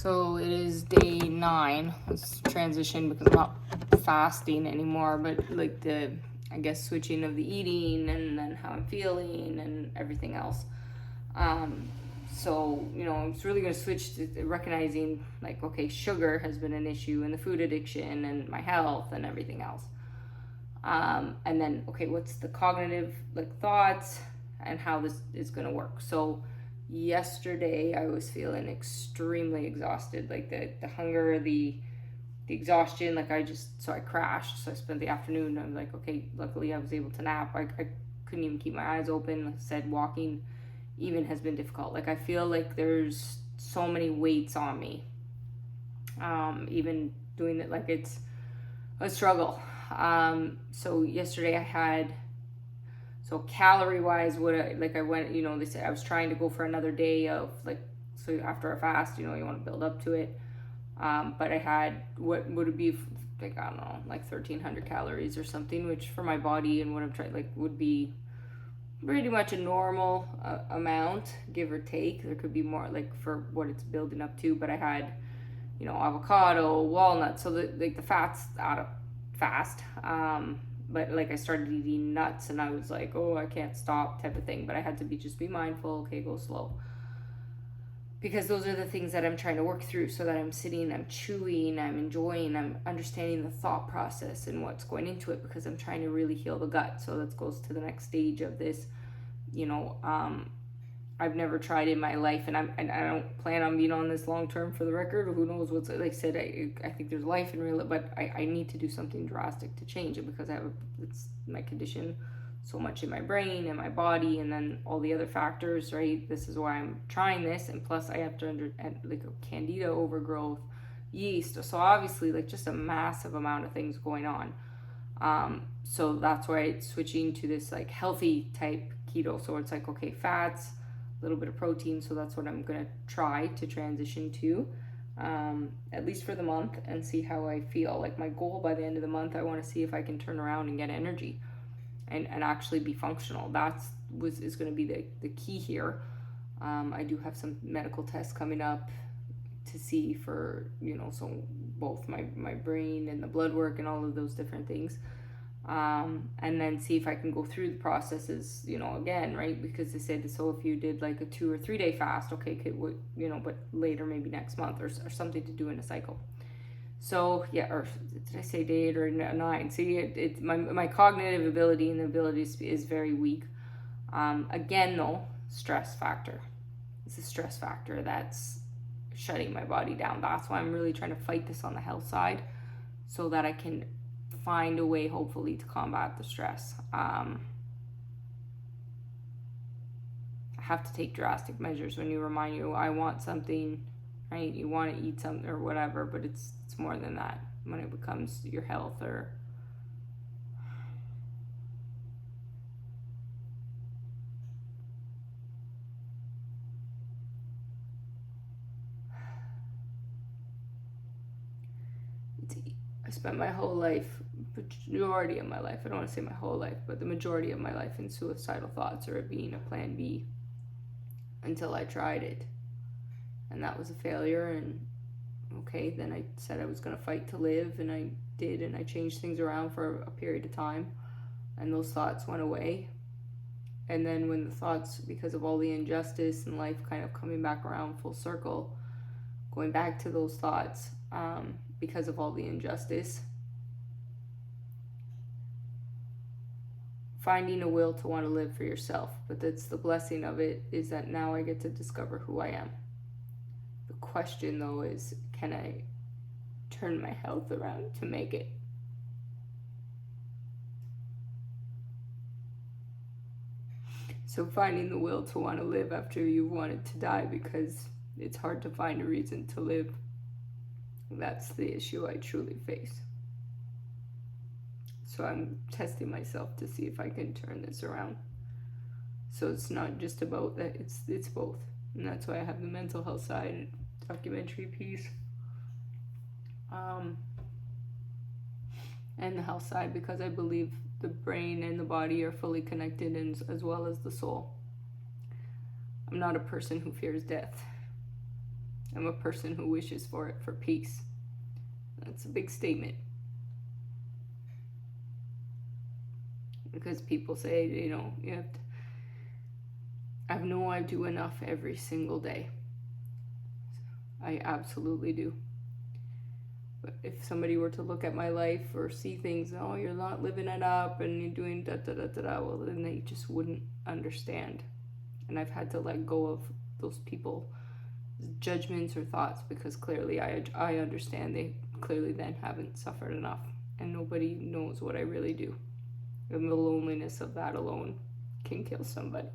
So it is day 9. It's transition because I'm not fasting anymore, but like I guess, switching of the eating and then how I'm feeling and everything else. So, it's really going to switch to recognizing, like, okay, sugar has been an issue and the food addiction and my health and everything else. And then, okay, what's the cognitive, like, thoughts and how this is going to work. So yesterday I was feeling extremely exhausted, like the hunger, the exhaustion, like I crashed. So I spent the afternoon, I was like, okay, luckily I was able to nap. I couldn't even keep my eyes open. Like I said, walking even has been difficult. Like I feel like there's so many weights on me. Even doing it, like it's a struggle. So yesterday I had, so calorie wise, I went, they said I was trying to go for another day of, like, so after a fast, you want to build up to it. But I had, what would it be, like, I don't know, like 1,300 calories or something, which for my body and what I'm trying, like, would be pretty much a normal amount, give or take. There could be more, like, for what it's building up to, but I had, avocado, walnuts, so the fats out of fast. But like I started eating nuts and I was like, oh, I can't stop type of thing. But I had to be mindful, okay, go slow. Because those are the things that I'm trying to work through, so that I'm sitting, I'm chewing, I'm enjoying, I'm understanding the thought process and what's going into it, because I'm trying to really heal the gut. So that goes to the next stage of this, I've never tried in my life, and I don't plan on being on this long term, for the record. Who knows what's, like I said, I think there's life in real, but I need to do something drastic to change it, because it's my condition, so much in my brain and my body, and then all the other factors, right? This is why I'm trying this, and plus I have to like a candida overgrowth, yeast, so obviously, like, just a massive amount of things going on. So that's why it's switching to this, like, healthy type keto. So it's like, okay, fats, a little bit of protein. So that's what I'm gonna try to transition to, at least for the month, and see how I feel. Like, my goal by the end of the month, I want to see if I can turn around and get energy and actually be functional. Is going to be the key here. I do have some medical tests coming up to see for, so both my brain and the blood work and all of those different things. And then see if I can go through the processes, again, right? Because they said, so if you did like a 2 or 3 day fast, okay, but later, maybe next month or something to do in a cycle. So yeah, or did I say day 8 or 9? See, it's my cognitive ability and the abilities is very weak. Again, though, stress factor. It's a stress factor that's shutting my body down. That's why I'm really trying to fight this on the health side, so that I can find a way, hopefully, to combat the stress. I have to take drastic measures when you remind you, I want something, right? You want to eat something or whatever, but it's more than that when it becomes your health. Or I spent my whole life, majority of my life, I don't want to say my whole life, but the majority of my life in suicidal thoughts, or it being a plan B, until I tried it, and that was a failure. And okay, then I said I was going to fight to live, and I did, and I changed things around for a period of time, and those thoughts went away. And then when the thoughts, because of all the injustice in life kind of coming back around full circle, going back to those thoughts, because of all the injustice, finding a will to want to live for yourself. But that's the blessing of it, is that now I get to discover who I am. The question, though, is, can I turn my health around to make it? So finding the will to want to live after you've wanted to die, because it's hard to find a reason to live. That's the issue I truly face. So I'm testing myself to see if I can turn this around. So it's not just about that, it's both. And that's why I have the mental health side documentary piece, and the health side, because I believe the brain and the body are fully connected, and as well as the soul. I'm not a person who fears death. I'm a person who wishes for it, for peace. That's a big statement. Because people say, you have to, I know I do enough every single day. I absolutely do. But if somebody were to look at my life or see things, oh, you're not living it up and you're doing da da da da da, well, then they just wouldn't understand. And I've had to let go of those people's judgments or thoughts, because clearly I understand they clearly then haven't suffered enough, and nobody knows what I really do. And the loneliness of that alone can kill somebody.